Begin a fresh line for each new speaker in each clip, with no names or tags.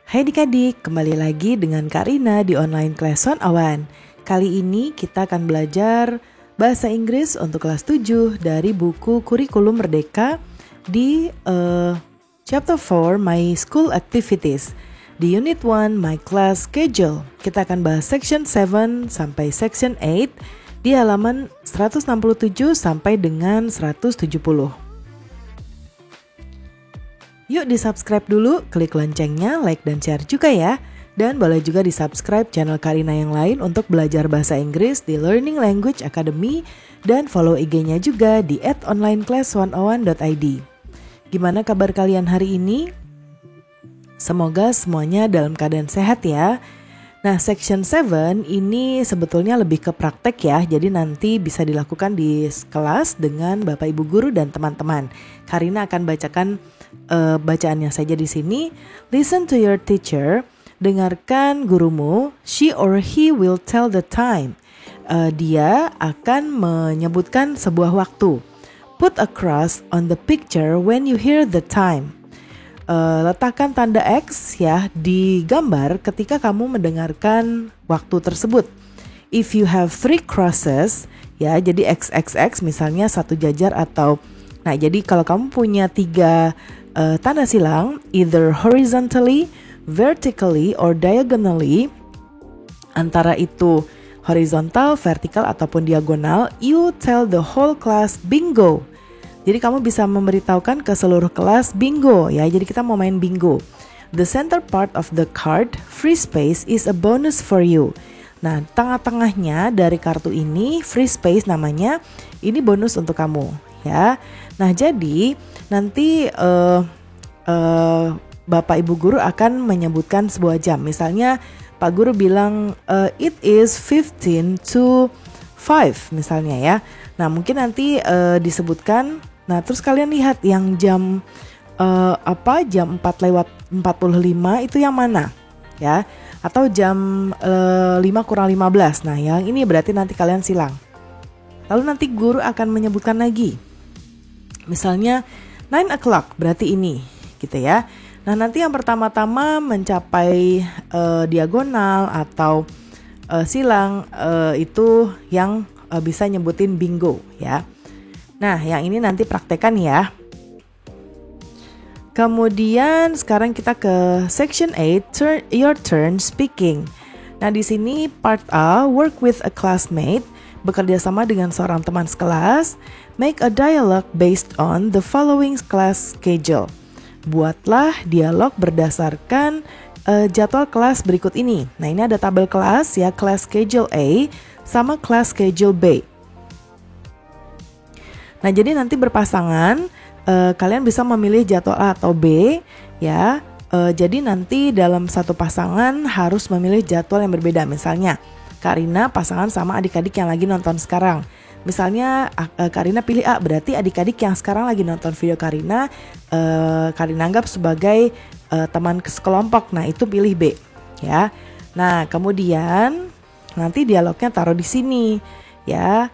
Hai adik-adik, kembali lagi dengan Kak Rina di online class 101. Kali ini kita akan belajar bahasa Inggris untuk kelas 7 dari buku Kurikulum Merdeka di chapter 4 My School Activities. Di unit 1 My Class Schedule, kita akan bahas section 7 sampai section 8 di halaman 167 sampai dengan 170. Yuk di-subscribe dulu, klik loncengnya, like dan share juga ya. Dan boleh juga di-subscribe channel Karina yang lain untuk belajar bahasa Inggris di Learning Language Academy dan follow IG-nya juga di @onlineclass101.id. Gimana kabar kalian hari ini? Semoga semuanya dalam keadaan sehat ya. Nah, section 7 ini sebetulnya lebih ke praktek ya. Jadi nanti bisa dilakukan di kelas dengan Bapak Ibu guru dan teman-teman. Karina akan bacakan bacaannya saja di sini. Listen to your teacher. Dengarkan gurumu. She or he will tell the time. Dia akan menyebutkan sebuah waktu. Put a cross on the picture when you hear the time. Letakkan tanda X ya di gambar ketika kamu mendengarkan waktu tersebut. If you have 3 crosses ya, jadi XXX misalnya satu jajar atau jadi kalau kamu punya 3 tanda silang, either horizontally, vertically, or diagonally, antara itu horizontal, vertikal, ataupun diagonal, you tell the whole class bingo. Jadi kamu bisa memberitahukan ke seluruh kelas bingo ya, jadi kita mau main bingo. The center part of the card, free space, is a bonus for you. Nah, tengah-tengahnya dari kartu ini, free space namanya, ini bonus untuk kamu ya. Nah, jadi nanti Bapak Ibu guru akan menyebutkan sebuah jam. Misalnya Pak guru bilang it is 15 to 5 misalnya ya. Nah, mungkin nanti disebutkan. Nah, terus kalian lihat yang jam jam 4:45 itu yang mana ya? Atau jam 5:15. Nah, yang ini berarti nanti kalian silang. Lalu nanti guru akan menyebutkan lagi. Misalnya 9 o'clock berarti ini gitu ya. Nah, nanti yang pertama-tama mencapai diagonal atau silang itu yang bisa nyebutin bingo ya. Nah, yang ini nanti praktekan ya. Kemudian sekarang kita ke section 8, your turn speaking. Nah, di sini part A, work with a classmate, bekerja sama dengan seorang teman sekelas. Make a dialogue based on the following class schedule. Buatlah dialog berdasarkan jadwal kelas berikut ini. Nah, ini ada tabel kelas ya, class schedule A sama class schedule B. Nah, jadi nanti berpasangan, kalian bisa memilih jadwal A atau B ya. Jadi nanti dalam satu pasangan harus memilih jadwal yang berbeda. Misalnya Karina pasangan sama adik-adik yang lagi nonton sekarang. Misalnya Karina pilih A, berarti adik-adik yang sekarang lagi nonton video Karina, Karina anggap sebagai teman sekelompok. Nah, itu pilih B ya. Nah, kemudian nanti dialognya taruh di sini ya.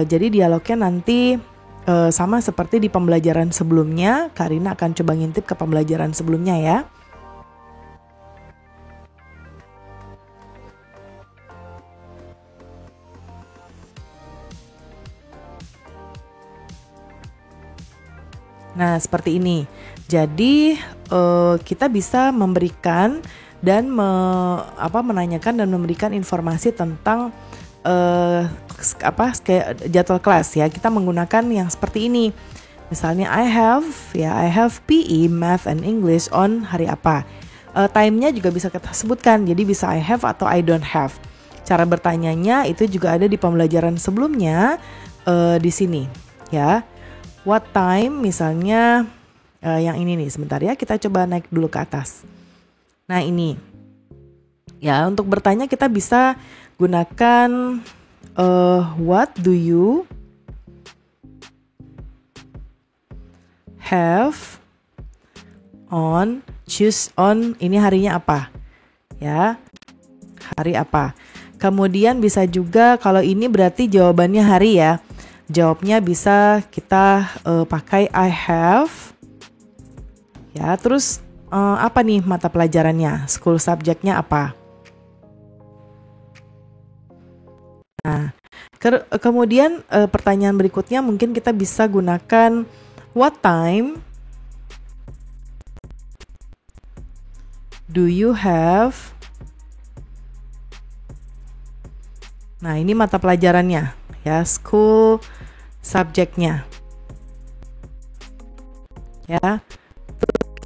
Jadi dialognya nanti sama seperti di pembelajaran sebelumnya. Karina akan coba ngintip ke pembelajaran sebelumnya ya. Nah, seperti ini. Jadi kita bisa memberikan dan menanyakan dan memberikan informasi tentang jadwal kelas ya. Kita menggunakan yang seperti ini. Misalnya I have PE, Math and English on hari apa. Time-nya juga bisa kita sebutkan. Jadi bisa I have atau I don't have. Cara bertanyanya itu juga ada di pembelajaran sebelumnya di sini ya. What time misalnya yang ini nih, sebentar ya, kita coba naik dulu ke atas. Nah, ini ya, untuk bertanya kita bisa gunakan what do you have on, choose on, ini harinya apa ya, hari apa. Kemudian bisa juga kalau ini berarti jawabannya hari ya. Jawabnya bisa kita pakai I have ya, terus apa nih mata pelajarannya? School subject-nya apa? Nah, kemudian pertanyaan berikutnya mungkin kita bisa gunakan what time do you have? Nah, ini mata pelajarannya ya, school subject-nya. Ya.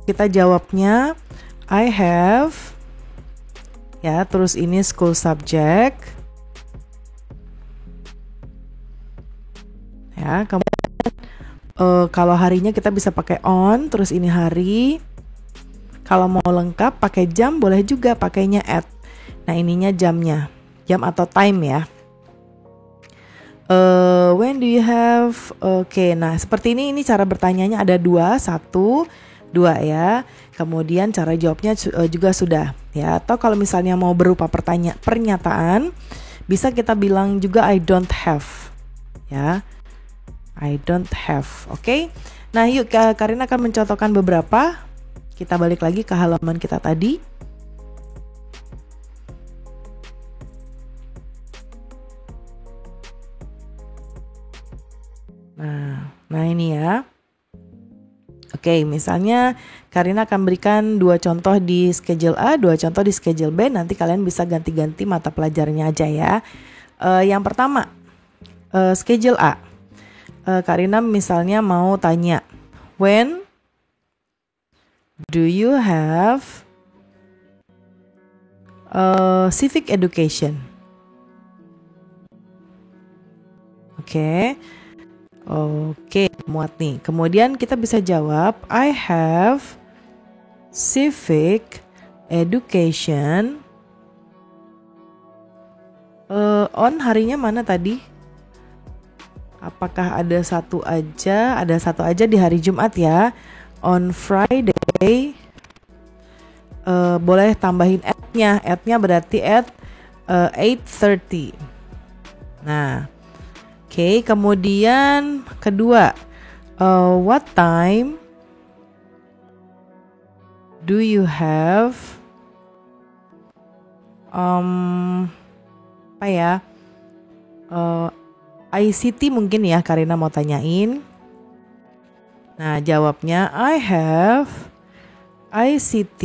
Kita jawabnya I have, ya, terus ini school subject. Ya, kemudian kalau harinya kita bisa pakai on, terus ini hari. Kalau mau lengkap pakai jam boleh juga pakainya at. Nah, ininya jamnya, jam atau time ya. When do you have? Oke, nah seperti ini cara bertanyanya ada 2, 1, 2 ya. Kemudian cara jawabnya juga sudah ya. Atau kalau misalnya mau berupa pernyataan, bisa kita bilang juga I don't have ya. I don't have. Oke. Nah, yuk Karina akan mencontohkan beberapa. Kita balik lagi ke halaman kita tadi. Nah ini ya. Oke, misalnya Karina akan berikan 2 contoh di schedule A, 2 contoh di schedule B. Nanti kalian bisa ganti-ganti mata pelajarannya aja ya. Yang pertama, schedule A. Karina misalnya mau tanya, when do you have civic education? Oke, muat nih. Kemudian kita bisa jawab, I have civic education on harinya mana tadi? Apakah ada satu aja? Ada satu aja di hari Jumat ya. On Friday. Boleh tambahin at-nya. At-nya berarti at 8:30. Nah, oke. Kemudian kedua, what time do you have? Apa ya? ICT mungkin ya Karina mau tanyain. Nah, jawabnya I have ICT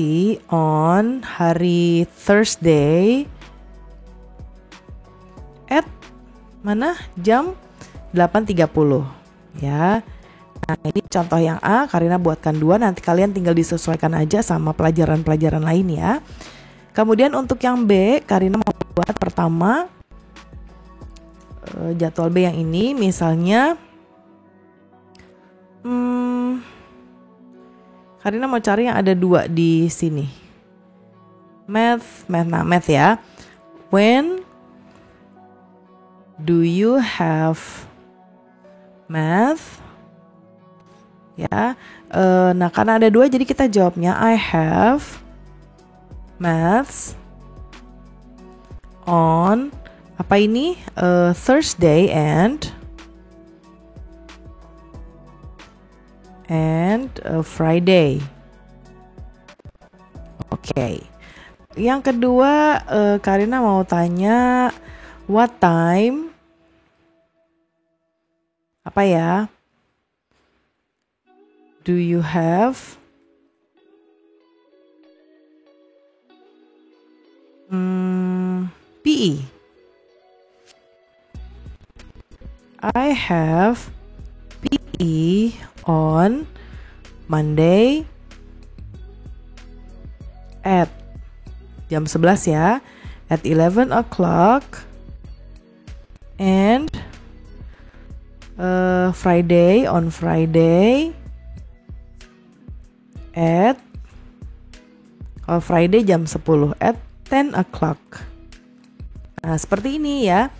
on hari Thursday at mana? Jam 8.30 ya. Nah, ini contoh yang A, Karina buatkan 2, nanti kalian tinggal disesuaikan aja sama pelajaran-pelajaran lain ya. Kemudian untuk yang B, Karina mau buat pertama jadwal B yang ini, misalnya Karina mau cari yang ada 2 di sini. Math ya. When do you have math? Ya, nah karena ada 2 jadi kita jawabnya I have maths on apa ini? Thursday and Friday. Oke. Yang kedua, Karina mau tanya what time? Apa ya? Do you have PE? I have PE on Monday at jam 11 ya, at 11 o'clock and Friday at Friday jam 10 at 10 o'clock. Nah, seperti ini ya.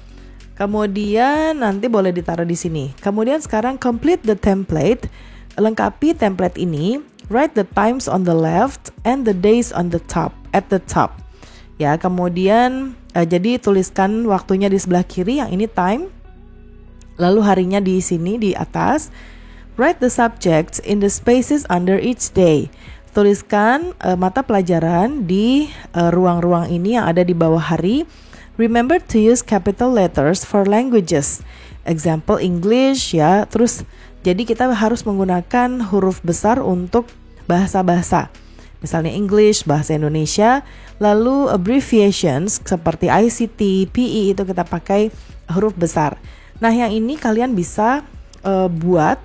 Kemudian nanti boleh ditaruh di sini. Kemudian sekarang complete the template. Lengkapi template ini. Write the times on the left and the days on the top, at the top. Ya, kemudian jadi tuliskan waktunya di sebelah kiri, yang ini time. Lalu harinya di sini di atas. Write the subjects in the spaces under each day. tuliskan mata pelajaran di ruang-ruang ini yang ada di bawah hari. Remember to use capital letters for languages. Example English ya. Terus jadi kita harus menggunakan huruf besar untuk bahasa-bahasa. Misalnya English, bahasa Indonesia. Lalu abbreviations seperti ICT, PE itu kita pakai huruf besar. Nah, yang ini kalian bisa buat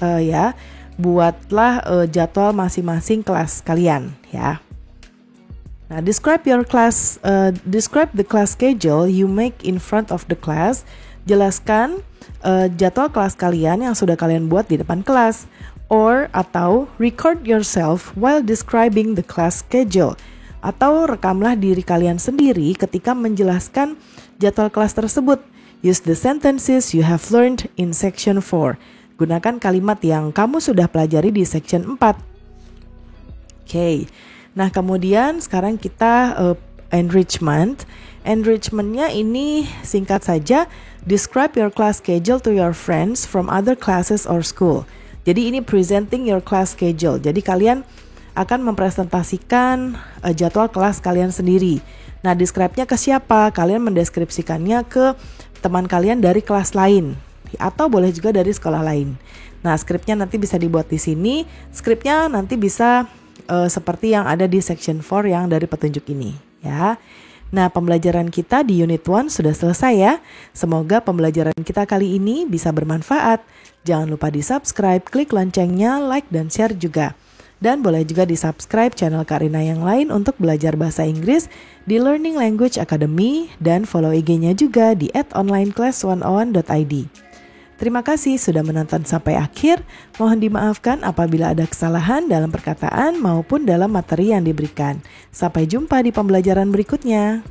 ya. Buatlah jadwal masing-masing kelas kalian ya. Nah, describe the class schedule you make in front of the class. Jelaskan jadwal kelas kalian yang sudah kalian buat di depan kelas. Atau record yourself while describing the class schedule. Atau rekamlah diri kalian sendiri ketika menjelaskan jadwal kelas tersebut. Use the sentences you have learned in section 4. Gunakan kalimat yang kamu sudah pelajari di section 4. Oke. Nah, kemudian sekarang kita enrichment. Enrichmentnya ini singkat saja. Describe your class schedule to your friends from other classes or school. Jadi ini presenting your class schedule. Jadi kalian akan mempresentasikan jadwal kelas kalian sendiri. Nah, describe-nya ke siapa? Kalian mendeskripsikannya ke teman kalian dari kelas lain. Atau boleh juga dari sekolah lain. Nah, skripnya nanti bisa dibuat di sini. Skripnya nanti bisa seperti yang ada di section 4 yang dari petunjuk ini. Ya. Nah, pembelajaran kita di unit 1 sudah selesai ya. Semoga pembelajaran kita kali ini bisa bermanfaat. Jangan lupa di-subscribe, klik loncengnya, like, dan share juga. Dan boleh juga di-subscribe channel Karina yang lain untuk belajar bahasa Inggris di Learning Language Academy dan follow IG-nya juga di @onlineclass101.id. Terima kasih sudah menonton sampai akhir. Mohon dimaafkan apabila ada kesalahan dalam perkataan maupun dalam materi yang diberikan. Sampai jumpa di pembelajaran berikutnya.